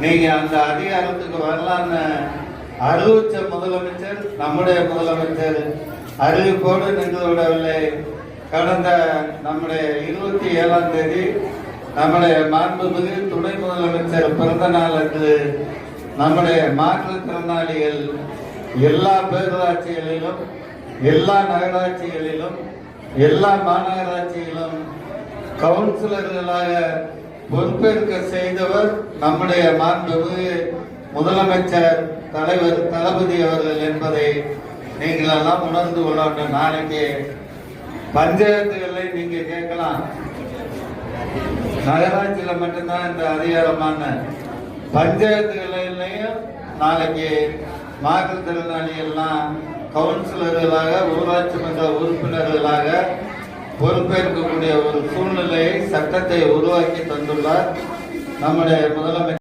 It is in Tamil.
நீங்க அந்த அதிகாரத்துக்கு வரலான்னு அறிவிச்ச முதலமைச்சர் நம்முடைய முதலமைச்சர் அறிவிப்போடு நின்று விடவில்லை. கடந்த நம்முடைய 27ஆம் தேதி நம்முடைய மாண்புமிகு துணை முதலமைச்சர் பிறந்த நாள் அன்று நம்முடைய மாற்றுத்திறனாளிகள் எல்லா பேரூராட்சிகளிலும், எல்லா நகராட்சிகளிலும், எல்லா மாநகராட்சிகளிலும் கவுன்சிலர்களாக பொறுப்பேற்க செய்தவர் நம்முடைய மாண்புமிகு முதலமைச்சர் தலைவர் தளபதி அவர்கள் என்பதை நீங்கள் எல்லாம் உணர்ந்து கொள்ள வேண்டும். நாளைக்கு பஞ்சாயத்துகளை நீங்க கேட்கலாம், நகராட்சியில மட்டும்தான் இந்த அதிகாரமான பஞ்சாயத்துகளையும் நாளைக்கு மாற்றுத்திறனாளிகள்லாம் கவுன்சிலர்களாக, ஊராட்சி மன்ற உறுப்பினர்களாக பொறுப்பேற்கக்கூடிய ஒரு சூழ்நிலையை, சட்டத்தை உருவாக்கி தந்துள்ளார் நம்முடைய முதலமைச்சர்.